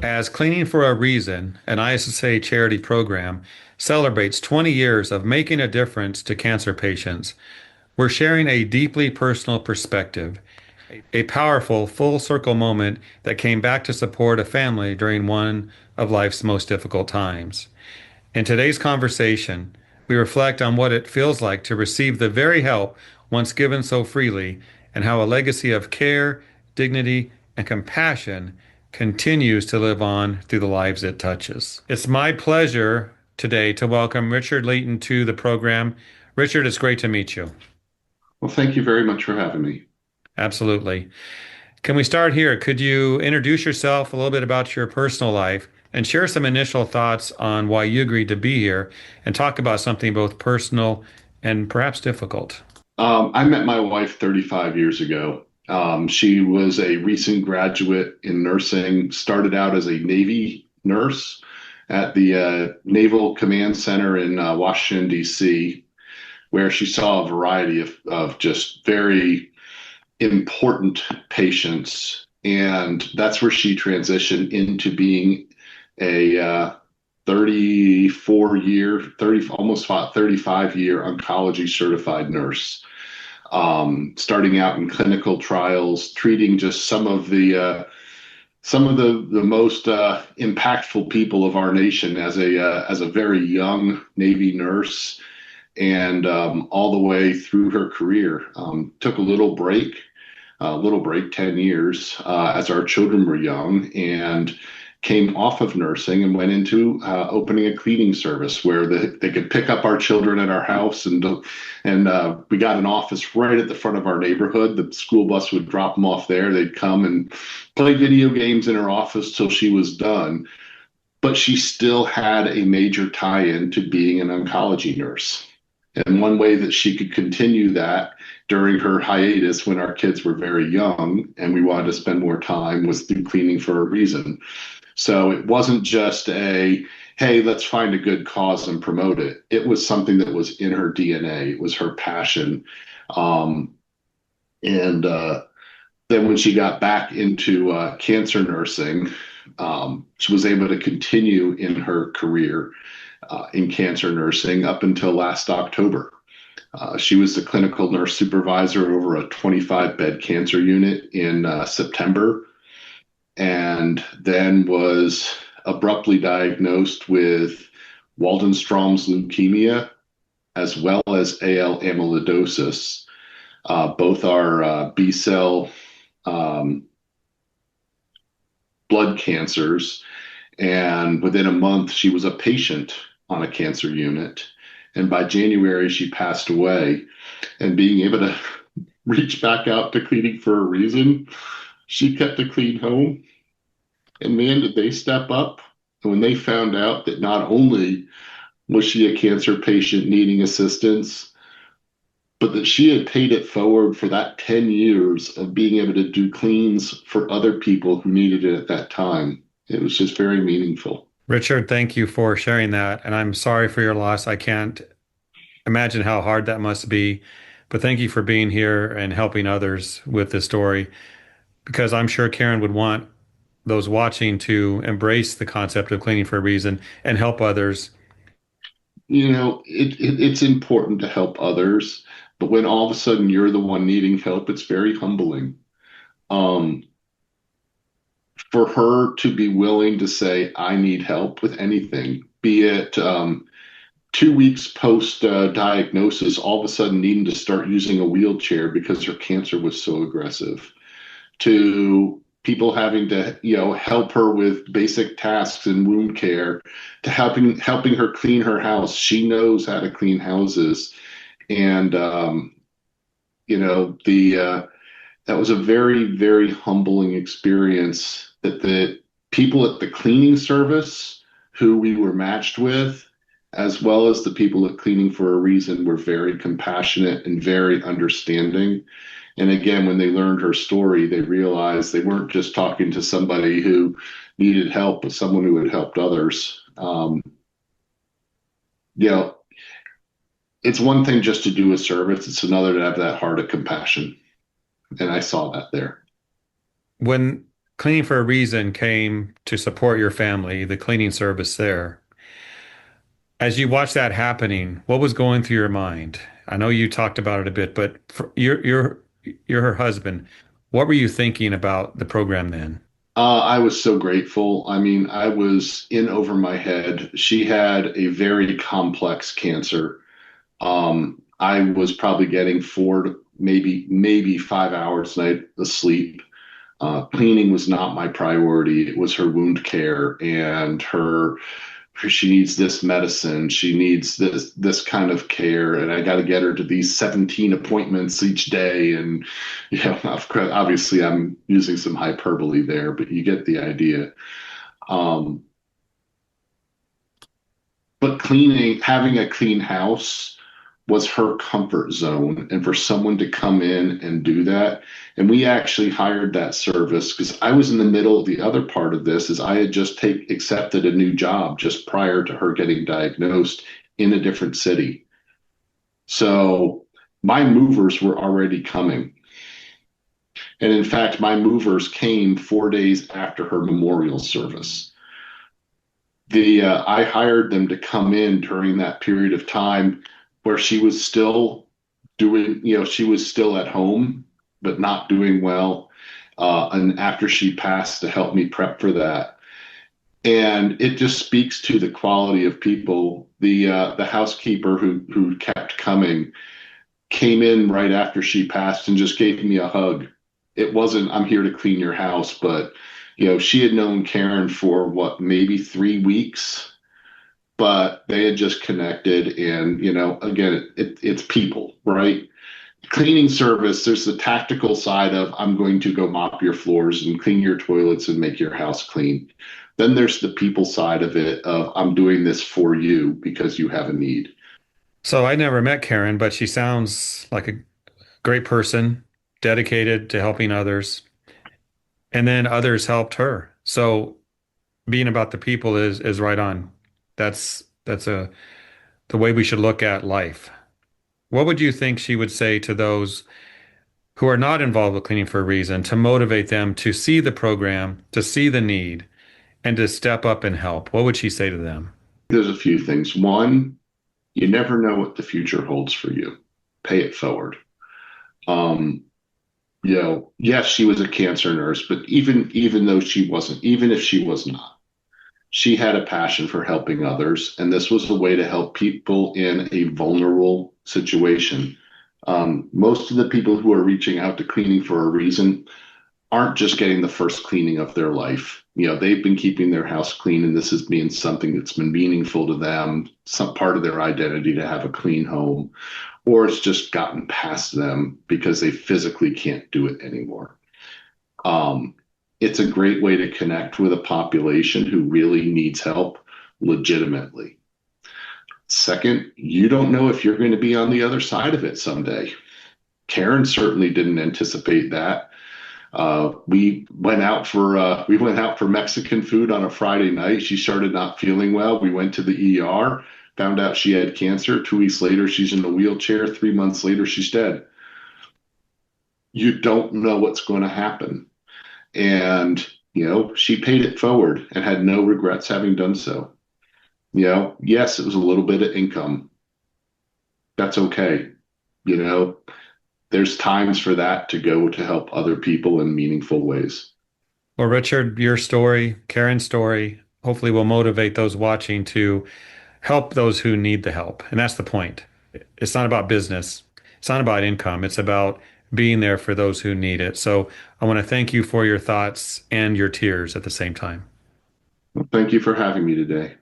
As Cleaning for a Reason, an ISSA charity program, celebrates 20 years of making a difference to cancer patients, we're sharing a deeply personal perspective, a powerful full circle moment that came back to support a family during one of life's most difficult times. In today's conversation, we reflect on what it feels like to receive the very help once given so freely and how a legacy of care, dignity, and compassion continues to live on through the lives it touches. It's my pleasure today to welcome Richard Leaton to the program. Richard, it's great to meet you. Well, thank you very much for having me. Absolutely. Can we start here? Could you introduce yourself, a little bit about your personal life, and share some initial thoughts on why you agreed to be here and talk about something both personal and perhaps difficult? I met my wife 35 years ago. She was a recent graduate in nursing, started out as a Navy nurse at the Naval Command Center in Washington, D.C., where she saw a variety of just very important patients. And that's where she transitioned into being a 34 year, 30, almost 35-year oncology certified nurse. Starting out in clinical trials, treating just some of the most impactful people of our nation as a very young Navy nurse, and all the way through her career. Took a little break, 10 years, as our children were young, and came off of nursing and went into opening a cleaning service where they could pick up our children at our house, and we got an office right at the front of our neighborhood. The school bus would drop them off there. They'd come and play video games in her office till she was done. But she still had a major tie-in to being an oncology nurse. And one way that she could continue that during her hiatus when our kids were very young and we wanted to spend more time was through Cleaning for a Reason. So it wasn't just hey, let's find a good cause and promote it. It was something that was in her DNA. It was her passion. And then when she got back into cancer nursing, she was able to continue in her career in cancer nursing up until last October. She was the clinical nurse supervisor over a 25-bed cancer unit in September, and then was abruptly diagnosed with Waldenstrom's leukemia as well as AL amyloidosis. Both are B cell um, blood cancers. And within a month, she was a patient on a cancer unit. And by January, she passed away. And being able to reach back out to Cleaning for a Reason, she kept a clean home. And man, did they step up. And when they found out that not only was she a cancer patient needing assistance, but that she had paid it forward for that 10 years of being able to do cleans for other people who needed it at that time. It was just very meaningful. Richard, thank you for sharing that. And I'm sorry for your loss. I can't imagine how hard that must be. But thank you for being here and helping others with this story, because I'm sure Karen would want those watching to embrace the concept of cleaning for a reason and help others. It's important to help others, but when all of a sudden you're the one needing help, it's very humbling. Um, for her to be willing to say, I need help with anything, be it 2 weeks post diagnosis, all of a sudden needing to start using a wheelchair because her cancer was so aggressive, to people having to, help her with basic tasks and wound care, to helping her clean her house. She knows how to clean houses, and the that was a very, very humbling experience that the people at the cleaning service who we were matched with, as well as the people at Cleaning for a Reason, were very compassionate and very understanding. And again, when they learned her story, they realized they weren't just talking to somebody who needed help, but someone who had helped others. You know, it's one thing just to do a service, it's another to have that heart of compassion. And I saw that there. When Cleaning for a Reason came to support your family, the cleaning service there. As you watched that happening, what was going through your mind? I know you talked about it a bit, but you're her husband. What were you thinking about the program then? I was so grateful. I mean, I was in over my head. She had a very complex cancer. I was probably getting maybe 5 hours a night of sleep. Cleaning was not my priority. It was her wound care and her she needs this medicine, she needs this kind of care, and I got to get her to these 17 appointments each day. And obviously I'm using some hyperbole there, but you get the idea. Um, but having a clean house was her comfort zone. And for someone to come in and do that, and we actually hired that service because I was in the middle. The other part of this is I had just accepted a new job just prior to her getting diagnosed in a different city. So my movers were already coming. And in fact, my movers came 4 days after her memorial service. I hired them to come in during that period of time where she was still she was still at home, but not doing well. And after she passed, to help me prep for that. And it just speaks to the quality of people. The housekeeper who kept coming came in right after she passed and just gave me a hug. It wasn't, I'm here to clean your house, but she had known Karen for what, maybe 3 weeks, but they had just connected. And, again, it's people, right? Cleaning service, there's the tactical side of I'm going to go mop your floors and clean your toilets and make your house clean. Then there's the people side of it of I'm doing this for you because you have a need. So I never met Karen, but she sounds like a great person, dedicated to helping others, and then others helped her. So being about the people is right on. That's the way we should look at life. What would you think she would say to those who are not involved with Cleaning for a Reason to motivate them to see the program, to see the need, and to step up and help? What would she say to them? There's a few things. One, you never know what the future holds for you. Pay it forward. Um, yes, she was a cancer nurse, but even though she wasn't, even if she was not, she had a passion for helping others, and this was a way to help people in a vulnerable situation. Most of the people who are reaching out to Cleaning for a Reason aren't just getting the first cleaning of their life. They've been keeping their house clean, and this has been something that's been meaningful to them, some part of their identity to have a clean home, or it's just gotten past them because they physically can't do it anymore. Um, it's a great way to connect with a population who really needs help legitimately. Second, you don't know if you're going to be on the other side of it someday. Karen certainly didn't anticipate that. We went out for Mexican food on a Friday night. She started not feeling well. We went to the ER, found out she had cancer. 2 weeks later, she's in a wheelchair. 3 months later, she's dead. You don't know what's going to happen. And, she paid it forward and had no regrets having done so. Yes, it was a little bit of income. That's okay. You know, there's times for that to go to help other people in meaningful ways. Well, Richard, your story, Karen's story, hopefully will motivate those watching to help those who need the help. And that's the point. It's not about business. It's not about income. It's about being there for those who need it. So I want to thank you for your thoughts and your tears at the same time. Well, thank you for having me today.